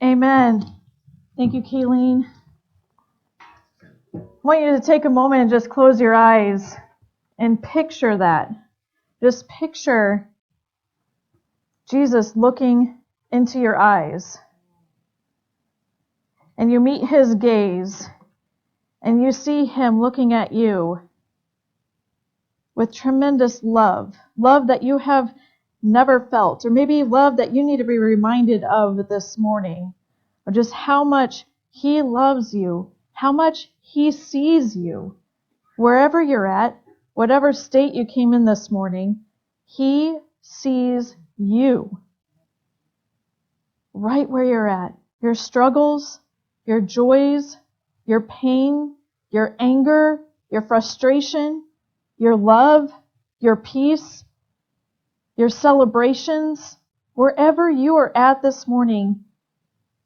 Amen. Thank you, Kayleen. I want you to take a moment and just close your eyes and picture that. Just picture Jesus looking into your eyes. And you meet his gaze. And you see him looking at you with tremendous love. Love that you have never felt. Or maybe love that you need to be reminded of this morning. Or just how much he loves you. How much he sees you. Wherever you're at, whatever state you came in this morning, he sees you. Right where you're at. Your struggles, your joys, your pain, your anger, your frustration, your love, your peace, your celebrations, wherever you are at this morning,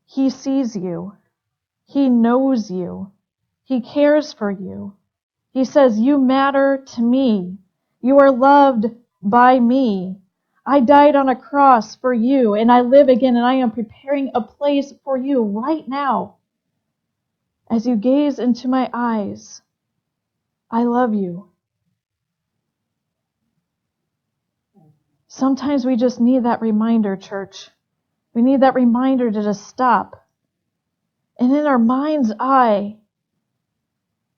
he sees you. He knows you. He cares for you. He says, you matter to me. You are loved by me. I died on a cross for you, and I live again, and I am preparing a place for you right now. As you gaze into my eyes, I love you. Sometimes we just need that reminder, church. We need that reminder to just stop. And in our mind's eye,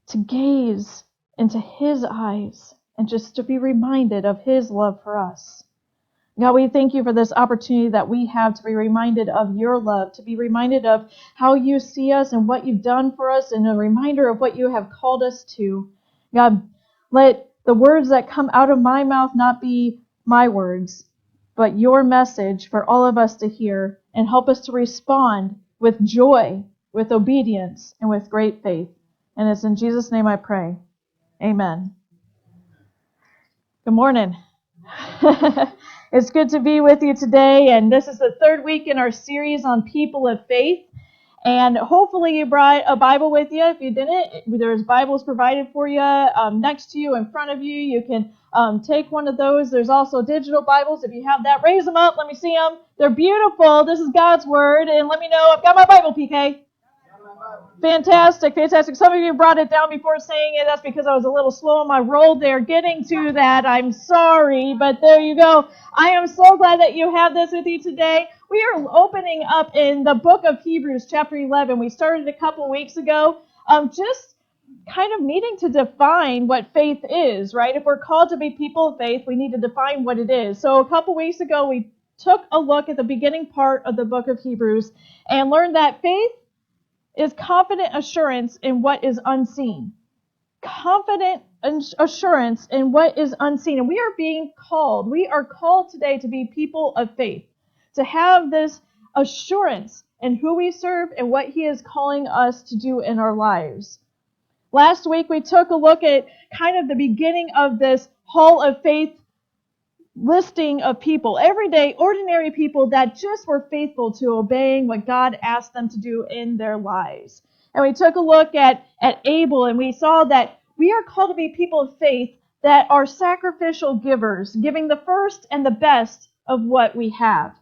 to gaze into his eyes and just to be reminded of his love for us. God, we thank you for this opportunity that we have to be reminded of your love, to be reminded of how you see us and what you've done for us, and a reminder of what you have called us to. God, let the words that come out of my mouth not be my words, but your message for all of us to hear, and help us to respond with joy, with obedience, and with great faith. And it's in Jesus' name I pray. Amen. Good morning. It's good to be with you today, and this is the third week in our series on people of faith. And hopefully you brought a Bible with you. If you didn't, there's Bibles provided for you next to you, in front of you. You can take one of those. There's also digital Bibles. If you have that, raise them up. Let me see them. They're beautiful. This is God's Word. And let me know. I've got my Bible, PK. Fantastic, fantastic. Some of you brought it down before saying it. That's because I was a little slow on my roll there getting to that. I'm sorry, but there you go. I am so glad that you have this with you today. We are opening up in the book of Hebrews, chapter 11. We started a couple weeks ago, just kind of needing to define what faith is, right? If we're called to be people of faith, we need to define what it is. So a couple weeks ago, we took a look at the beginning part of the book of Hebrews and learned that faith is confident assurance in what is unseen. Confident assurance in what is unseen. And we are called today to be people of faith, to have this assurance in who we serve and what he is calling us to do in our lives. Last week we took a look at kind of the beginning of this hall of faith listing of people, everyday, ordinary people that just were faithful to obeying what God asked them to do in their lives. And we took a look at Abel, and we saw that we are called to be people of faith that are sacrificial givers, giving the first and the best of what we have.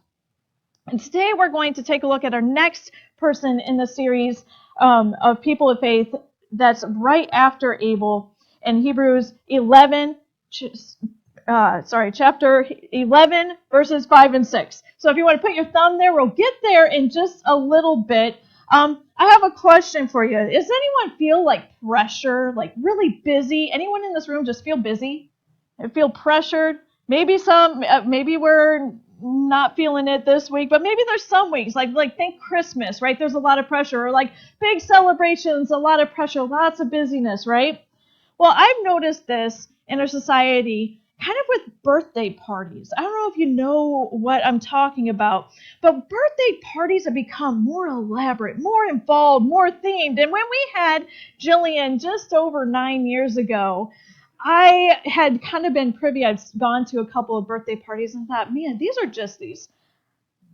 And today we're going to take a look at our next person in the series of people of faith that's right after Abel in Hebrews 11, chapter 11, verses 5 and 6. So if you want to put your thumb there, we'll get there in just a little bit. I have a question for you. Does anyone feel like pressure, like really busy? Anyone in this room just feel busy? Feel pressured? Maybe maybe we're not feeling it this week, but maybe there's some weeks, like think Christmas, right? There's a lot of pressure, or like big celebrations, a lot of pressure, lots of busyness, right? Well, I've noticed this in our society kind of with birthday parties. I don't know if you know what I'm talking about, but birthday parties have become more elaborate, more involved, more themed. And when we had Jillian just over 9 years ago, I had kind of been privy. I've gone to a couple of birthday parties and thought, man, these are just these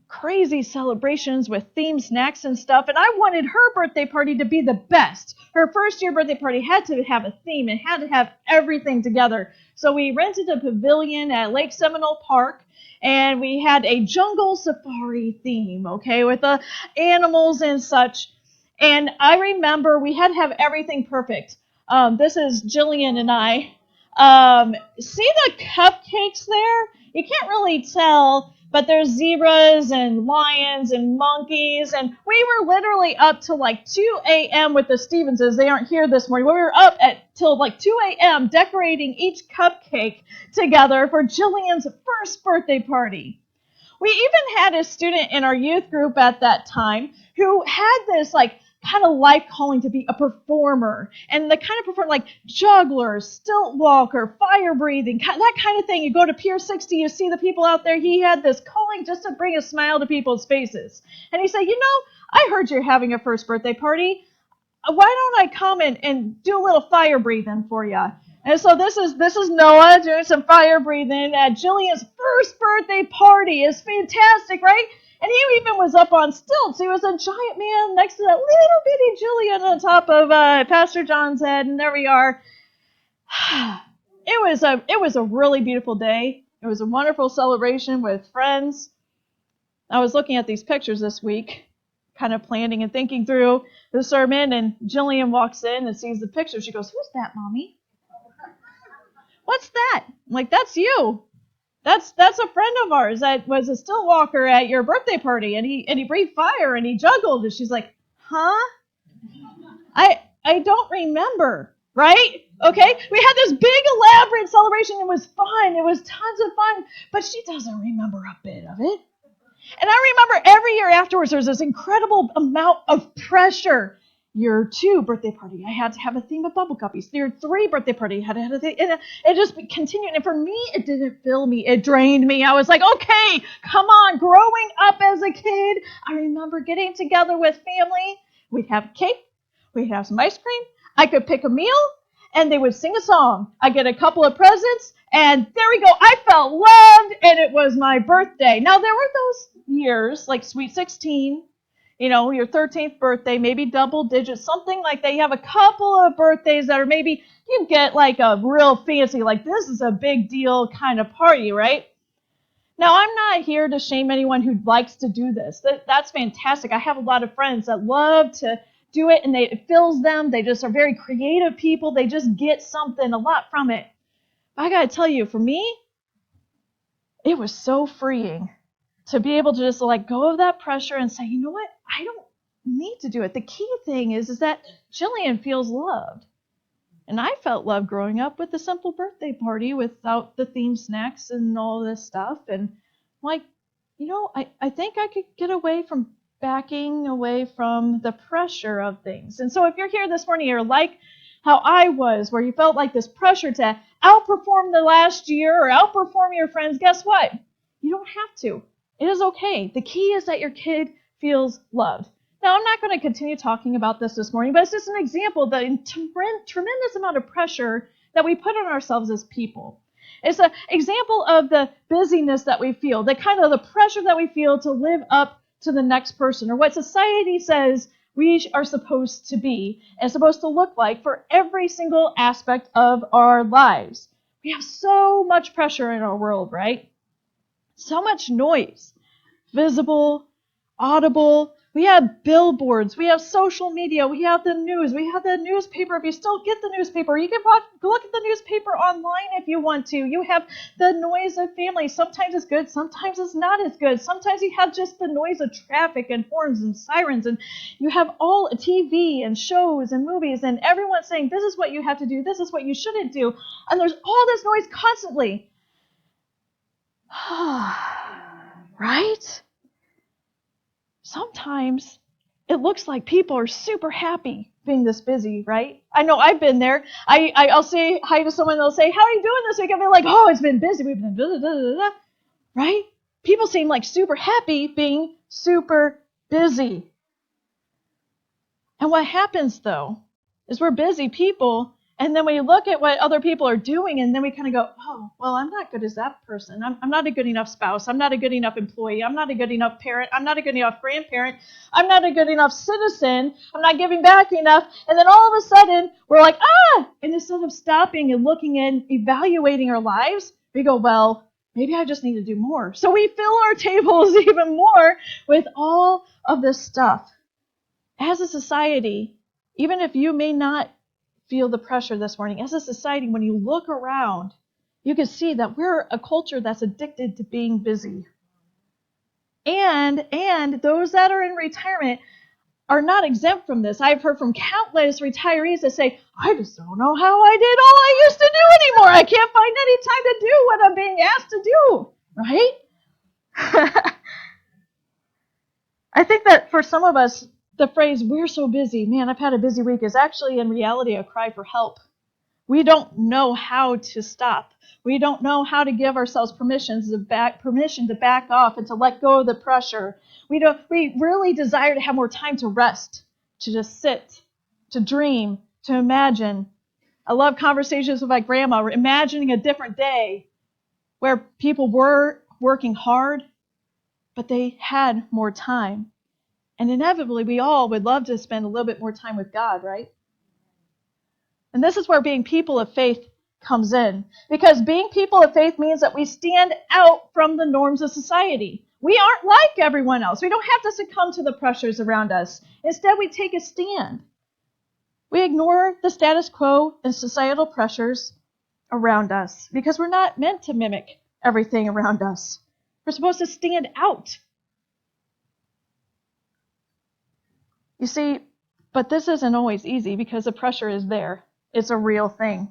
crazy celebrations with themed snacks and stuff, and I wanted her birthday party to be the best. Her first year birthday party had to have a theme and had to have everything together. So we rented a pavilion at Lake Seminole Park, and we had a jungle safari theme, okay, with the animals and such. And I remember we had to have everything perfect. This is Jillian and I. See the cupcakes there? You can't really tell, but there's zebras and lions and monkeys, and we were literally up till like 2 a.m. with the Stevenses. They aren't here this morning. We were up till like 2 a.m. decorating each cupcake together for Jillian's first birthday party. We even had a student in our youth group at that time who had this like kind of life calling to be a performer, and the kind of performer like juggler, stilt walker, fire breathing, that kind of thing. You go to Pier 60, you see the people out there. He had this calling just to bring a smile to people's faces. And he said, I heard you're having a first birthday party. Why don't I come and do a little fire breathing for you? And so this is Noah doing some fire breathing at Jillian's first birthday party. It's fantastic, right? And he even was up on stilts. He was a giant man next to that little bitty Jillian on top of Pastor John's head, and there we are. It was a really beautiful day. It was a wonderful celebration with friends. I was looking at these pictures this week, kind of planning and thinking through the sermon, and Jillian walks in and sees the picture. She goes, "Who's that, Mommy? What's that?" I'm like, "That's you. That's a friend of ours that was a stilt walker at your birthday party, and he breathed fire and he juggled." And she's like, "Huh? I don't remember." Right? Okay? We had this big elaborate celebration. It was fun. It was tons of fun, but she doesn't remember a bit of it. And I remember every year afterwards, there was this incredible amount of pressure. Year 2 birthday party, I had to have a theme of bubble guppies. Year 3 birthday party, I had to have a theme. And it just continued. And for me, it didn't fill me. It drained me. I was like, okay, come on. Growing up as a kid, I remember getting together with family. We'd have cake. We'd have some ice cream. I could pick a meal, and they would sing a song. I get a couple of presents, and there we go. I felt loved, and it was my birthday. Now, there were those years, like Sweet 16, your 13th birthday, maybe double digits, something like that. You have a couple of birthdays that are maybe you get like a real fancy, like this is a big deal kind of party, right? Now, I'm not here to shame anyone who likes to do this. That's fantastic. I have a lot of friends that love to do it, and it fills them. They just are very creative people. They just get something, a lot from it. I got to tell you, for me, it was so freeing to be able to just let go of that pressure and say, you know what? I don't need to do it. The key thing is that Jillian feels loved. And I felt loved growing up with a simple birthday party without the themed snacks and all this stuff. And like, I think I could get away from backing away from the pressure of things. And so if you're here this morning, you're like how I was, where you felt like this pressure to outperform the last year or outperform your friends, guess what? You don't have to. It is okay. The key is that your kid feels loved. Now, I'm not going to continue talking about this morning, but it's just an example of the tremendous amount of pressure that we put on ourselves as people. It's an example of the busyness that we feel, the kind of the pressure that we feel to live up to the next person, or what society says we are supposed to be and supposed to look like for every single aspect of our lives. We have so much pressure in our world, right? So much noise, visible, audible. We have billboards. We have social media. We have the news. We have the newspaper. If you still get the newspaper, you can look at the newspaper online if you want to. You have the noise of family. Sometimes it's good. Sometimes it's not as good. Sometimes you have just the noise of traffic and horns and sirens. And you have all TV and shows and movies and everyone saying, this is what you have to do. This is what you shouldn't do. And there's all this noise constantly. Right? Sometimes it looks like people are super happy being this busy, right? I know I've been there. I'll say hi to someone, they'll say, how are you doing this week? I'll be like, oh, it's been busy. We've been busy, right? People seem like super happy being super busy. And what happens, though, is we're busy people, And then we look at what other people are doing, and then we kind of go, oh, well, I'm not good as that person. I'm not a good enough spouse. I'm not a good enough employee. I'm not a good enough parent. I'm not a good enough grandparent. I'm not a good enough citizen. I'm not giving back enough. And then all of a sudden, we're like, ah! And instead of stopping and looking and evaluating our lives, we go, well, maybe I just need to do more. So we fill our tables even more with all of this stuff. As a society, even if you may not feel the pressure this morning, as a society, when you look around, you can see that we're a culture that's addicted to being busy. And those that are in retirement are not exempt from this. I've heard from countless retirees that say, I just don't know how I did all I used to do anymore. I can't find any time to do what I'm being asked to do, right? I think that for some of us, the phrase, we're so busy, man, I've had a busy week, is actually in reality a cry for help. We don't know how to stop. We don't know how to give ourselves permission to back off and to let go of the pressure. We really desire to have more time to rest, to just sit, to dream, to imagine. I love conversations with my grandma, imagining a different day where people were working hard, but they had more time. And inevitably, we all would love to spend a little bit more time with God, right? And this is where being people of faith comes in. Because being people of faith means that we stand out from the norms of society. We aren't like everyone else. We don't have to succumb to the pressures around us. Instead, we take a stand. We ignore the status quo and societal pressures around us because we're not meant to mimic everything around us. We're supposed to stand out. You see, but this isn't always easy because the pressure is there. It's a real thing.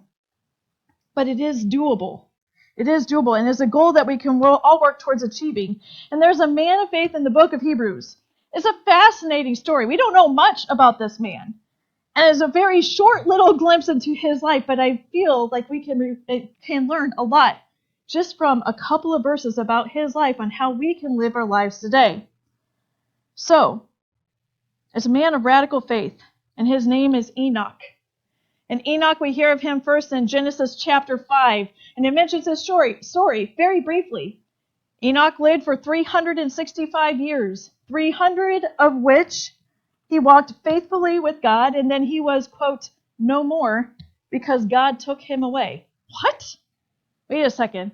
But it is doable. It is doable, and it's a goal that we can all work towards achieving. And there's a man of faith in the book of Hebrews. It's a fascinating story. We don't know much about this man. And it's a very short little glimpse into his life, but I feel like we can learn a lot just from a couple of verses about his life on how we can live our lives today. So, it's a man of radical faith, and his name is Enoch. And Enoch, we hear of him first in Genesis chapter 5, and it mentions his story very briefly. Enoch lived for 365 years, 300 of which he walked faithfully with God, and then he was, quote, no more because God took him away. What? Wait a second.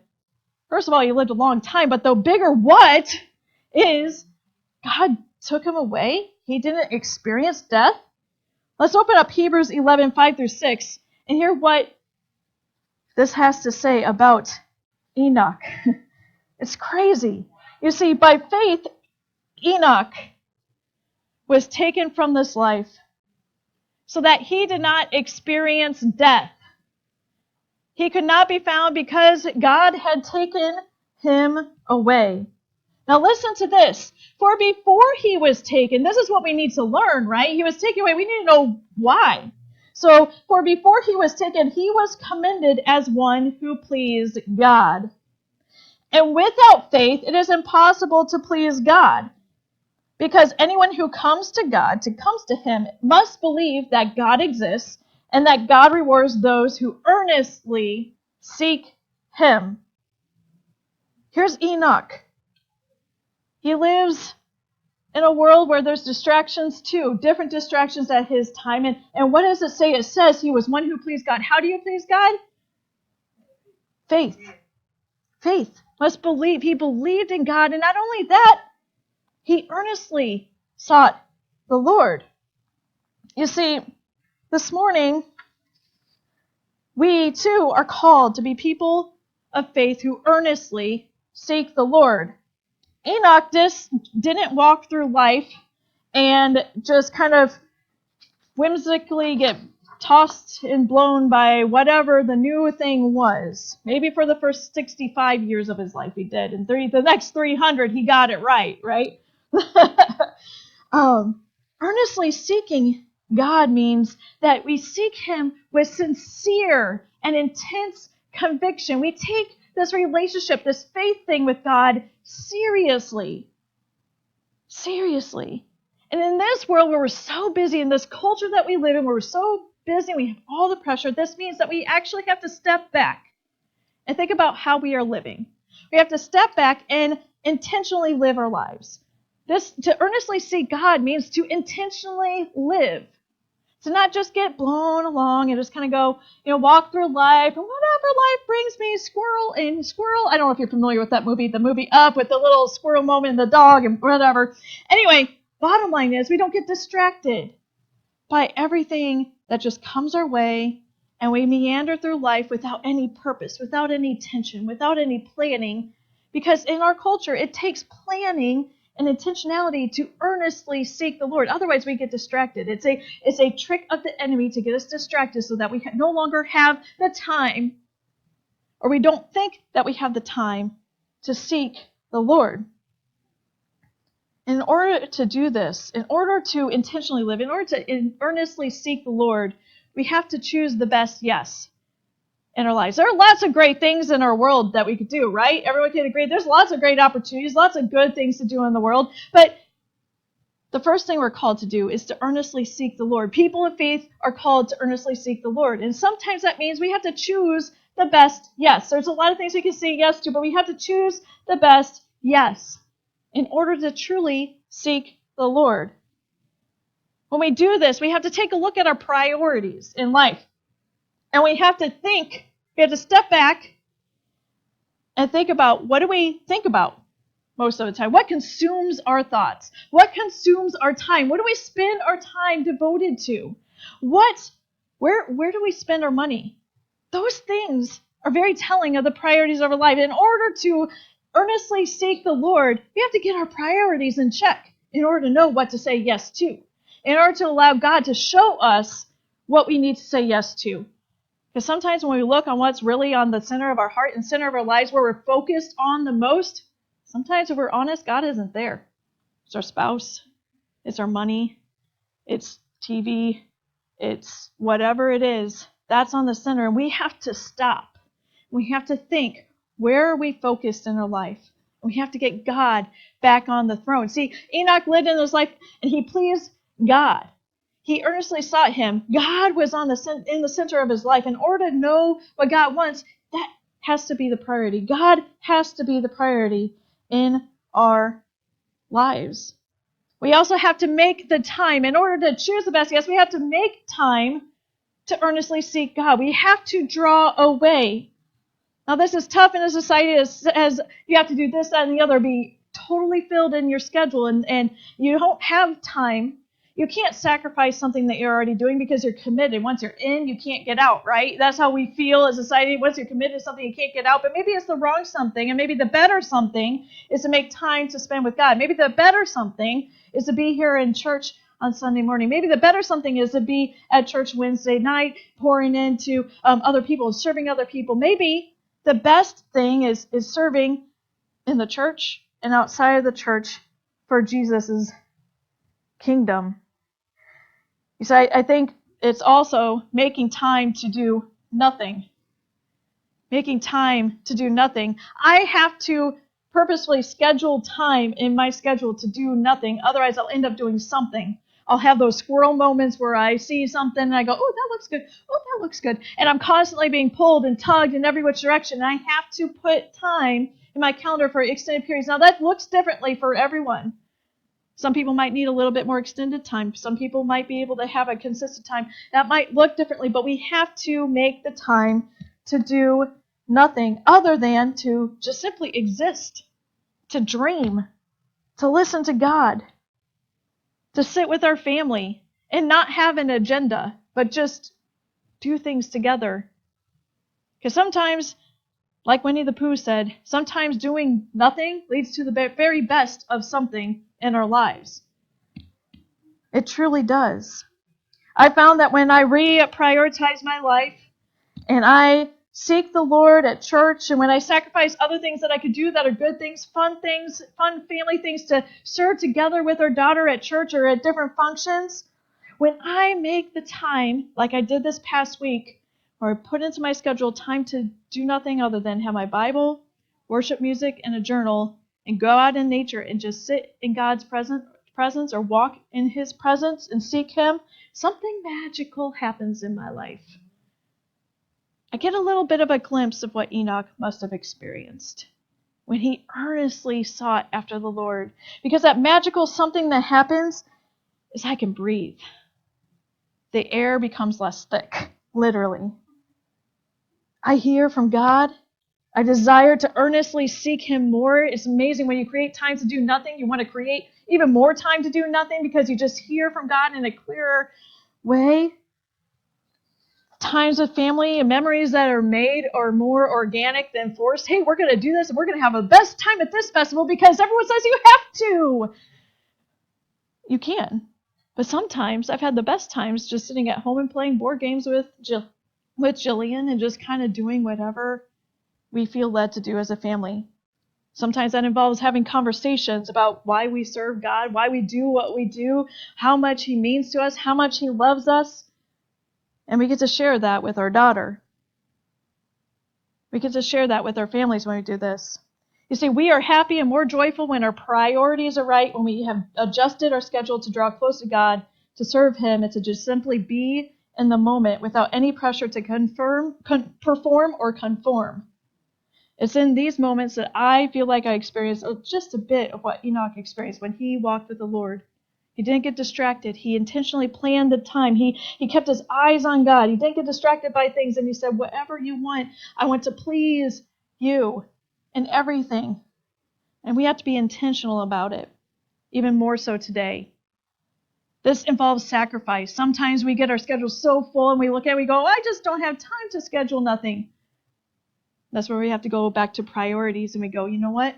First of all, he lived a long time, but the bigger what is God took him away? He didn't experience death? Let's open up Hebrews 11, 5 through 6, and hear what this has to say about Enoch. It's crazy. You see, by faith, Enoch was taken from this life so that he did not experience death. He could not be found because God had taken him away. Now listen to this. For before he was taken, this is what we need to learn, right? He was taken away. We need to know why. So, for before he was taken, he was commended as one who pleased God. And without faith, it is impossible to please God. Because anyone who comes to him, must believe that God exists and that God rewards those who earnestly seek him. Here's Enoch. He lives in a world where there's distractions too, different distractions at his time. And what does it say? It says he was one who pleased God. How do you please God? Faith. Faith. Must believe. He believed in God. And not only that, he earnestly sought the Lord. You see, this morning, we too are called to be people of faith who earnestly seek the Lord. Enoch just didn't walk through life and just kind of whimsically get tossed and blown by whatever the new thing was. Maybe for the first 65 years of his life he did, and the next 300 he got it right? Earnestly seeking God means that we seek him with sincere and intense conviction. We take this relationship, this faith thing with God seriously. Seriously. And in this world where we're so busy, in this culture that we live in, where we're so busy, we have all the pressure. This means that we actually have to step back and think about how we are living. We have to step back and intentionally live our lives. This, to earnestly seek God, means to intentionally live. To not just get blown along and just kind of go, walk through life and whatever life brings me, squirrel and squirrel. I don't know if you're familiar with that movie, the movie Up, with the little squirrel moment and the dog and whatever. Anyway, bottom line is we don't get distracted by everything that just comes our way, and we meander through life without any purpose, without any intention, without any planning, because in our culture it takes planning and intentionality to earnestly seek the Lord. Otherwise, we get distracted. It's a trick of the enemy to get us distracted so that we no longer have the time, or we don't think that we have the time to seek the Lord. In order to do this, in order to intentionally live, in order to earnestly seek the Lord, we have to choose the best yes in our lives. There are lots of great things in our world that we could do, right? Everyone can agree. There's lots of great opportunities, lots of good things to do in the world. But the first thing we're called to do is to earnestly seek the Lord. People of faith are called to earnestly seek the Lord. And sometimes that means we have to choose the best yes. There's a lot of things we can say yes to, but we have to choose the best yes in order to truly seek the Lord. When we do this, we have to take a look at our priorities in life. And we have to step back and think about, what do we think about most of the time? What consumes our thoughts? What consumes our time? What do we spend our time devoted to? Where do we spend our money? Those things are very telling of the priorities of our life. In order to earnestly seek the Lord, we have to get our priorities in check in order to know what to say yes to, in order to allow God to show us what we need to say yes to. Because sometimes when we look on what's really on the center of our heart and center of our lives, where we're focused on the most, sometimes if we're honest, God isn't there. It's our spouse, it's our money, it's TV, it's whatever it is, that's on the center. And we have to stop. We have to think, where are we focused in our life? We have to get God back on the throne. See, Enoch lived in his life and he pleased God. He earnestly sought him. God was in the center of his life. In order to know what God wants, that has to be the priority. God has to be the priority in our lives. We also have to make the time. In order to choose the best yes, we have to make time to earnestly seek God. We have to draw away. Now, this is tough in a society as you have to do this, that, and the other, be totally filled in your schedule, and you don't have time. You can't sacrifice something that you're already doing because you're committed. Once you're in, you can't get out, right? That's how we feel as a society. Once you're committed to something, you can't get out. But maybe it's the wrong something, and maybe the better something is to make time to spend with God. Maybe the better something is to be here in church on Sunday morning. Maybe the better something is to be at church Wednesday night, pouring into other people, serving other people. Maybe the best thing is serving in the church and outside of the church for Jesus' kingdom. You see, I think it's also making time to do nothing. Making time to do nothing. I have to purposefully schedule time in my schedule to do nothing. Otherwise, I'll end up doing something. I'll have those squirrel moments where I see something and I go, oh, that looks good. Oh, that looks good. And I'm constantly being pulled and tugged in every which direction. And I have to put time in my calendar for extended periods. Now, that looks differently for everyone. Some people might need a little bit more extended time. Some people might be able to have a consistent time. That might look differently, but we have to make the time to do nothing other than to just simply exist, to dream, to listen to God, to sit with our family and not have an agenda, but just do things together. Because sometimes, like Winnie the Pooh said, sometimes doing nothing leads to the very best of something in our lives. It truly does. I found that when I reprioritize my life and I seek the Lord at church, and when I sacrifice other things that I could do that are good things, fun family things to serve together with our daughter at church or at different functions, when I make the time, like I did this past week, or I put into my schedule time to do nothing other than have my Bible, worship music, and a journal, and go out in nature and just sit in God's presence presence or walk in his presence and seek him, something magical happens in my life. I get a little bit of a glimpse of what Enoch must have experienced when he earnestly sought after the Lord. Because that magical something that happens is I can breathe. The air becomes less thick, literally. I hear from God. I desire to earnestly seek him more. It's amazing when you create time to do nothing, you want to create even more time to do nothing because you just hear from God in a clearer way. Times with family and memories that are made are more organic than forced. Hey, we're going to do this and we're going to have the best time at this festival because everyone says you have to. You can. But sometimes I've had the best times just sitting at home and playing board games with Jillian and just kind of doing whatever we feel led to do as a family. Sometimes that involves having conversations about why we serve God, why we do what we do, how much he means to us, how much he loves us. And we get to share that with our daughter. We get to share that with our families when we do this. You see, we are happy and more joyful when our priorities are right, when we have adjusted our schedule to draw close to God, to serve him, and to just simply be in the moment without any pressure to perform or conform. It's in these moments that I feel like I experienced just a bit of what Enoch experienced when he walked with the Lord. He didn't get distracted. He intentionally planned the time. He kept his eyes on God. He didn't get distracted by things, and he said, whatever you want, I want to please you in everything. And we have to be intentional about it, even more so today. This involves sacrifice. Sometimes we get our schedule so full and we look at it and we go, I just don't have time to schedule nothing. That's where we have to go back to priorities and we go, you know what?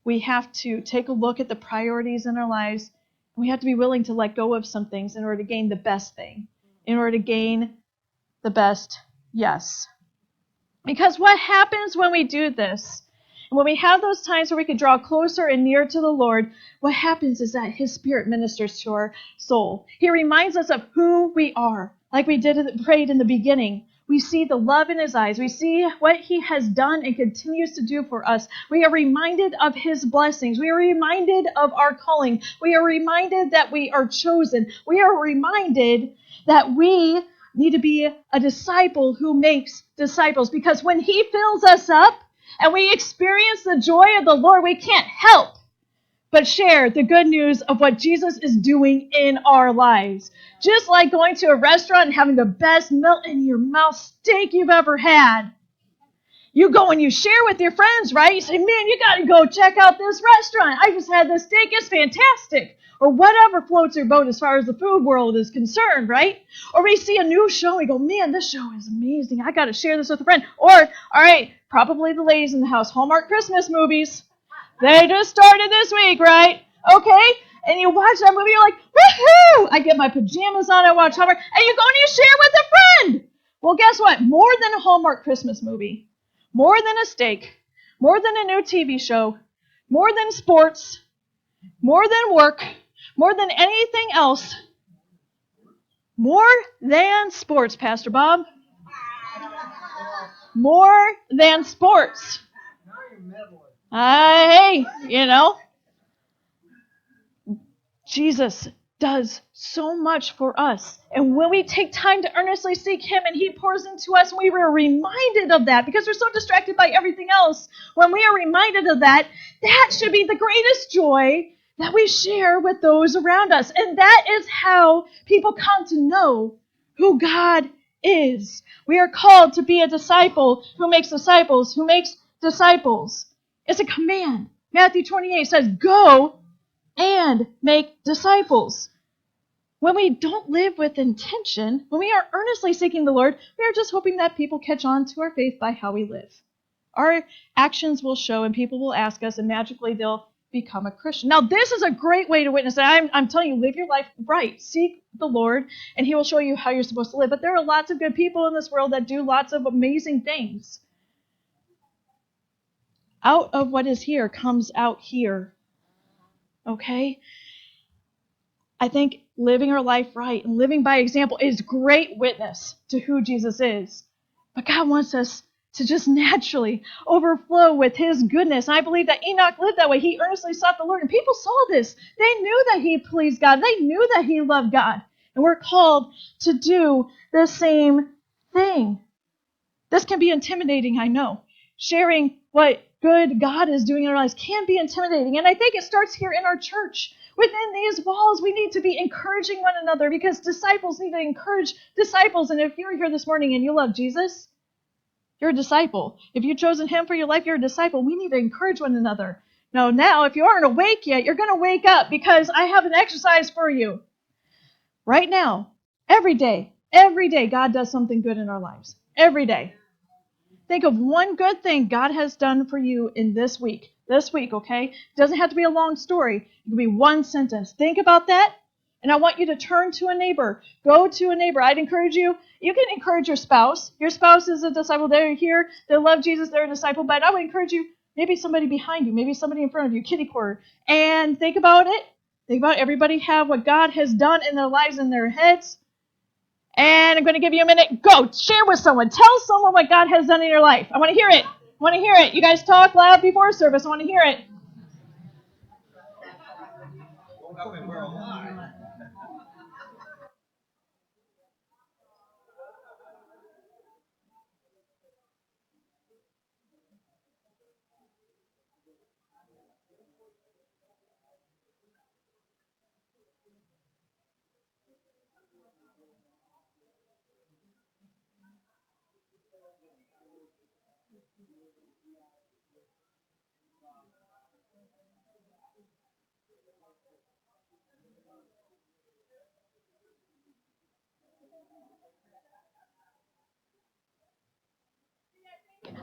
We have to take a look at the priorities in our lives. And we have to be willing to let go of some things in order to gain the best thing, in order to gain the best yes. Because what happens when we do this, and when we have those times where we can draw closer and near to the Lord, what happens is that his Spirit ministers to our soul. He reminds us of who we are, like we prayed in the beginning. We see the love in his eyes. We see what he has done and continues to do for us. We are reminded of his blessings. We are reminded of our calling. We are reminded that we are chosen. We are reminded that we need to be a disciple who makes disciples. Because when he fills us up and we experience the joy of the Lord, we can't help but share the good news of what Jesus is doing in our lives. Just like going to a restaurant and having the best melt in your mouth steak you've ever had. You go and you share with your friends, right? You say, man, you got to go check out this restaurant. I just had this steak. It's fantastic. Or whatever floats your boat as far as the food world is concerned, right? Or we see a new show and we go, man, this show is amazing. I got to share this with a friend. Or, all right, probably the ladies in the house, Hallmark Christmas movies. They just started this week, right? Okay? And you watch that movie, you're like, woohoo! I get my pajamas on, I watch Hallmark, and you go and you share with a friend. Well, guess what? More than a Hallmark Christmas movie, more than a steak, more than a new TV show, more than sports, more than work, more than anything else, more than sports, Pastor Bob. More than sports. Hey, Jesus does so much for us. And when we take time to earnestly seek him and he pours into us, we were reminded of that because we're so distracted by everything else. When we are reminded of that, that should be the greatest joy that we share with those around us. And that is how people come to know who God is. We are called to be a disciple who makes disciples, who makes disciples. It's a command. Matthew 28 says, go and make disciples. When we don't live with intention, when we are earnestly seeking the Lord, we are just hoping that people catch on to our faith by how we live. Our actions will show and people will ask us and magically they'll become a Christian. Now, this is a great way to witness. I'm telling you, live your life right. Seek the Lord and he will show you how you're supposed to live. But there are lots of good people in this world that do lots of amazing things. Out of what is here comes out here. Okay? I think living our life right and living by example is great witness to who Jesus is. But God wants us to just naturally overflow with his goodness. And I believe that Enoch lived that way. He earnestly sought the Lord, and people saw this. They knew that he pleased God. They knew that he loved God. And we're called to do the same thing. This can be intimidating, I know. Sharing what good God is doing in our lives can be intimidating. And I think it starts here in our church. Within these walls, we need to be encouraging one another because disciples need to encourage disciples. And if you're here this morning and you love Jesus, you're a disciple. If you've chosen him for your life, you're a disciple. We need to encourage one another. Now, if you aren't awake yet, you're going to wake up because I have an exercise for you. Right now, every day, God does something good in our lives. Every day. Think of one good thing God has done for you in this week. This week, okay? It doesn't have to be a long story. It can be one sentence. Think about that, and I want you to turn to a neighbor. Go to a neighbor. I'd encourage you. You can encourage your spouse. Your spouse is a disciple. They're here. They love Jesus. They're a disciple. But I would encourage you, maybe somebody behind you, maybe somebody in front of you, kitty corner, and think about it. Think about everybody have what God has done in their lives in their heads. And I'm going to give you a minute. Go. Share with someone. Tell someone what God has done in your life. I want to hear it. I want to hear it. You guys talk loud before service. I want to hear it.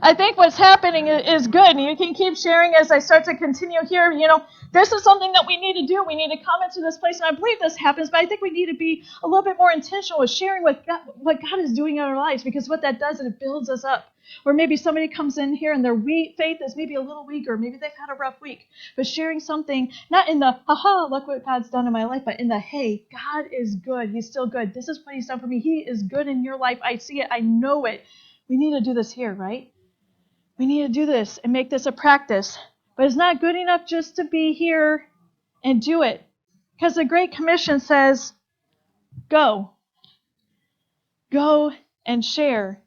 I think what's happening is good, and you can keep sharing as I start to continue here. This is something that we need to do. We need to come into this place, and I believe this happens, but I think we need to be a little bit more intentional with sharing what God is doing in our lives, because what that does is it builds us up. Or maybe somebody comes in here and their faith is maybe a little weaker, maybe they've had a rough week, but sharing something, not in the, haha, look what God's done in my life, but in the, hey, God is good. He's still good. This is what he's done for me. He is good in your life. I see it. I know it. We need to do this here, right? We need to do this and make this a practice. But it's not good enough just to be here and do it. Because the Great Commission says, go. Go and share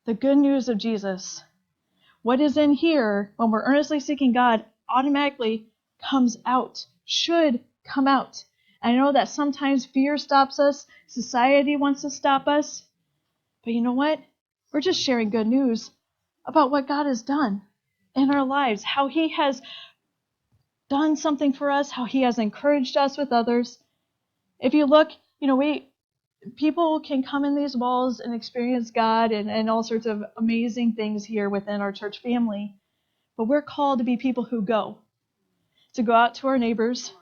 the good news of Jesus. What is in here, when we're earnestly seeking God, automatically comes out, should come out. I know that sometimes fear stops us. Society wants to stop us. But you know what? We're just sharing good news about what God has done in our lives, how he has done something for us, how he has encouraged us with others. If you look, people can come in these walls and experience God and all sorts of amazing things here within our church family. But we're called to be people who go out to our neighbors,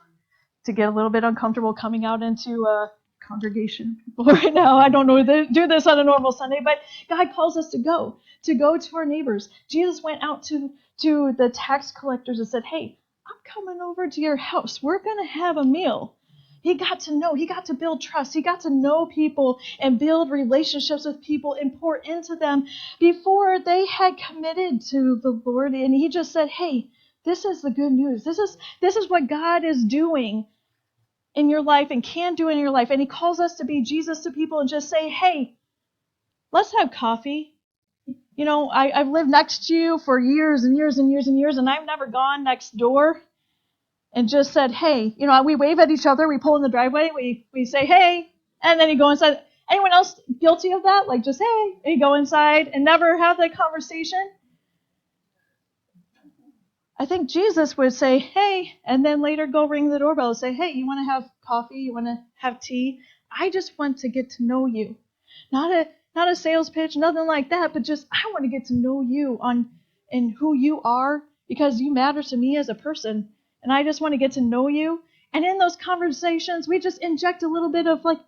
to get a little bit uncomfortable coming out into a congregation right now. I don't know do this on a normal Sunday, but God calls us to go to our neighbors. Jesus went out to the tax collectors and said, hey, I'm coming over to your house. We're going to have a meal. He got to build trust. He got to know people and build relationships with people and pour into them before they had committed to the Lord. And he just said, hey, this is the good news. This is what God is doing in your life and can do in your life. And he calls us to be Jesus to people and just say, hey, let's have coffee. I've lived next to you for years and years and years and years, and I've never gone next door and just said, hey, we wave at each other, we pull in the driveway, we say, hey, and then you go inside. Anyone else guilty of that? Like just, hey, and you go inside and never have that conversation? I think Jesus would say, hey, and then later go ring the doorbell and say, hey, you want to have coffee? You want to have tea? I just want to get to know you. Not a sales pitch, nothing like that, but just I want to get to know you and who you are, because you matter to me as a person, and I just want to get to know you. And in those conversations, we just inject a little bit of like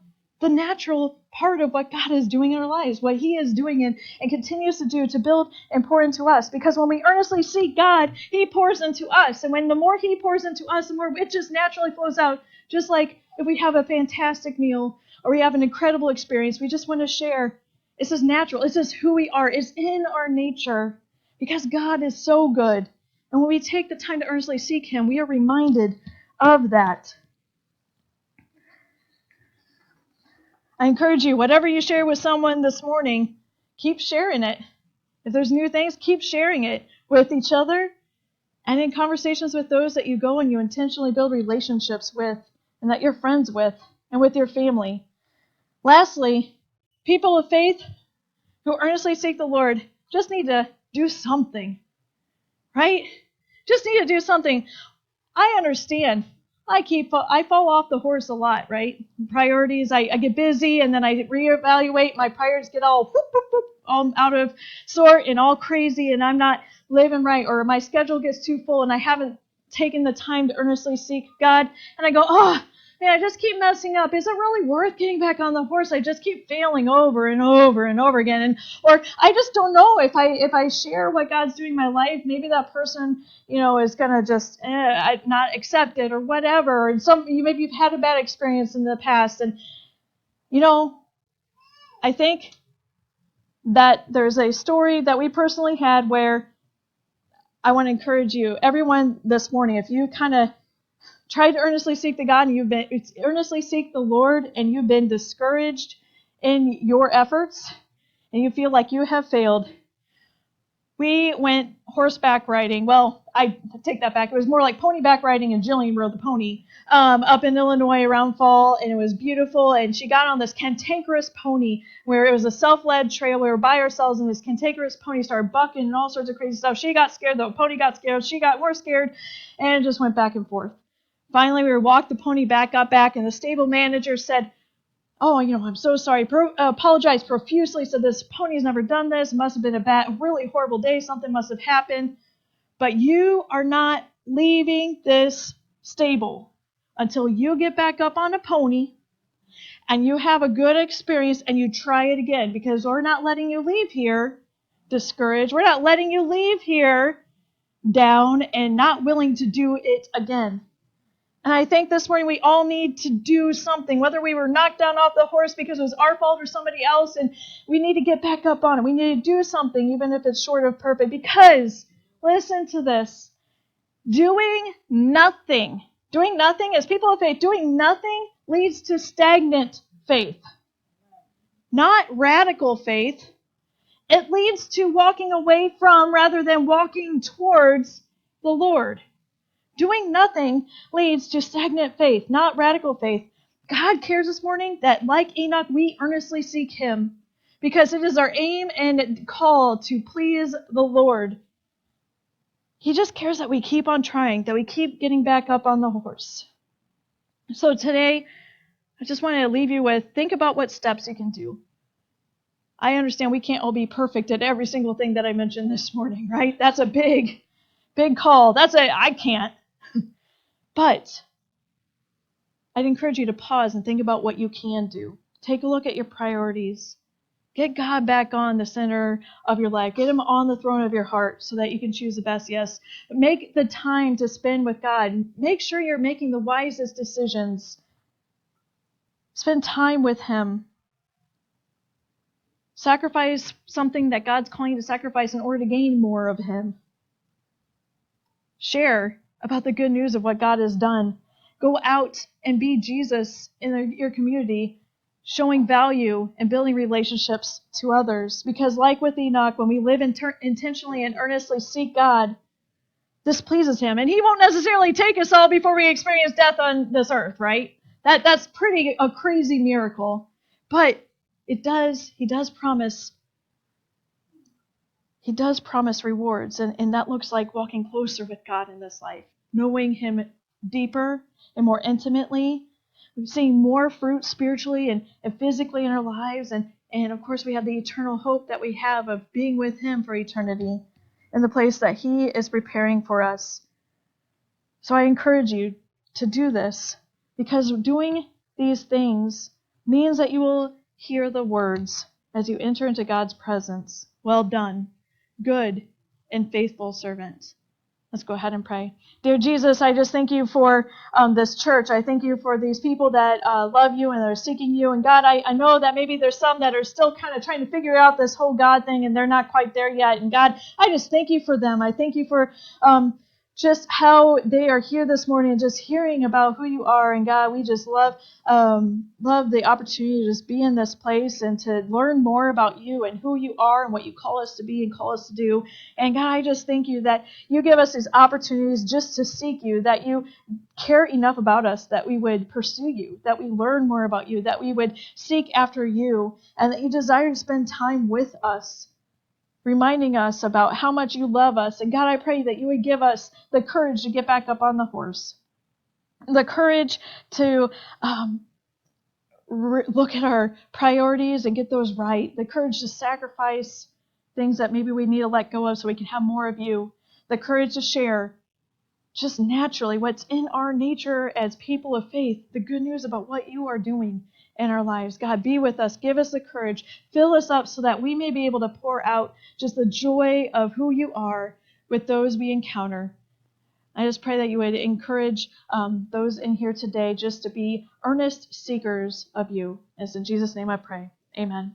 the natural part of what God is doing in our lives, what he is doing and continues to do to build and pour into us. Because when we earnestly seek God, he pours into us. And when the more he pours into us, the more it just naturally flows out. Just like if we have a fantastic meal or we have an incredible experience, we just want to share. It's just natural. It's just who we are. It's in our nature because God is so good. And when we take the time to earnestly seek him, we are reminded of that. I encourage you, whatever you share with someone this morning, keep sharing it. If there's new things, keep sharing it with each other and in conversations with those that you go and you intentionally build relationships with and that you're friends with and with your family. Lastly, people of faith who earnestly seek the Lord just need to do something, right? Just need to do something. I understand. I fall off the horse a lot, right? Priorities, I get busy and then I reevaluate. My priorities get all whoop, whoop, whoop, all out of sort and all crazy and I'm not living right, or my schedule gets too full and I haven't taken the time to earnestly seek God. And I go, oh, man, I just keep messing up. Is it really worth getting back on the horse? I just keep failing over and over and over again. And or I just don't know if I share what God's doing in my life, maybe that person, is gonna just not accept it or whatever. And maybe you've had a bad experience in the past, and I think that there's a story that we personally had where I want to encourage you, everyone, this morning, if you kind of tried to earnestly seek the God and earnestly seek the Lord and you've been discouraged in your efforts and you feel like you have failed, we went horseback riding. Well, I take that back. It was more like ponyback riding, and Jillian rode the pony up in Illinois around fall, and it was beautiful. And she got on this cantankerous pony where it was a self-led trail. We were by ourselves, and this cantankerous pony started bucking and all sorts of crazy stuff. She got scared. The pony got scared. She got more scared, and it just went back and forth. Finally, we walked the pony back, got back, and the stable manager said, oh, I'm so sorry. Apologized profusely. Said this pony's never done this. It must have been a really horrible day. Something must have happened. But you are not leaving this stable until you get back up on a pony and you have a good experience and you try it again, because we're not letting you leave here discouraged. We're not letting you leave here down and not willing to do it again. And I think this morning we all need to do something, whether we were knocked down off the horse because it was our fault or somebody else, and we need to get back up on it. We need to do something, even if it's short of perfect, because, listen to this, doing nothing as people of faith, doing nothing leads to stagnant faith, not radical faith. It leads to walking away from rather than walking towards the Lord. Doing nothing leads to stagnant faith, not radical faith. God cares this morning that, like Enoch, we earnestly seek him because it is our aim and call to please the Lord. He just cares that we keep on trying, that we keep getting back up on the horse. So today, I just want to leave you with, think about what steps you can do. I understand we can't all be perfect at every single thing that I mentioned this morning, right? That's a big, big call. I can't. But I'd encourage you to pause and think about what you can do. Take a look at your priorities. Get God back on the center of your life. Get him on the throne of your heart so that you can choose the best yes. Make the time to spend with God. Make sure you're making the wisest decisions. Spend time with him. Sacrifice something that God's calling you to sacrifice in order to gain more of him. Share about the good news of what God has done. Go out and be Jesus in your community, showing value and building relationships to others. Because like with Enoch, when we live intentionally and earnestly seek God, this pleases him. And he won't necessarily take us all before we experience death on this earth, right? That's pretty a crazy miracle. But he does promise rewards. And that looks like walking closer with God in this life, knowing him deeper and more intimately. We're seeing more fruit spiritually and physically in our lives. And of course, we have the eternal hope that we have of being with him for eternity in the place that he is preparing for us. So I encourage you to do this, because doing these things means that you will hear the words as you enter into God's presence. Well done, good and faithful servant. Let's go ahead and pray. Dear Jesus, I just thank you for this church. I thank you for these people that love you and are seeking you. And God, I know that maybe there's some that are still kind of trying to figure out this whole God thing and they're not quite there yet. And God, I just thank you for them. I thank you for just how they are here this morning and just hearing about who you are. And God, we just love the opportunity to just be in this place and to learn more about you and who you are and what you call us to be and call us to do. And God, I just thank you that you give us these opportunities just to seek you, that you care enough about us that we would pursue you, that we learn more about you, that we would seek after you, and that you desire to spend time with us, reminding us about how much you love us. And God, I pray that you would give us the courage to get back up on the horse, the courage to look at our priorities and get those right, the courage to sacrifice things that maybe we need to let go of so we can have more of you, the courage to share just naturally what's in our nature as people of faith, the good news about what you are doing in our lives. God, be with us. Give us the courage. Fill us up so that we may be able to pour out just the joy of who you are with those we encounter. I just pray that you would encourage those in here today just to be earnest seekers of you. It's in Jesus' name I pray. Amen.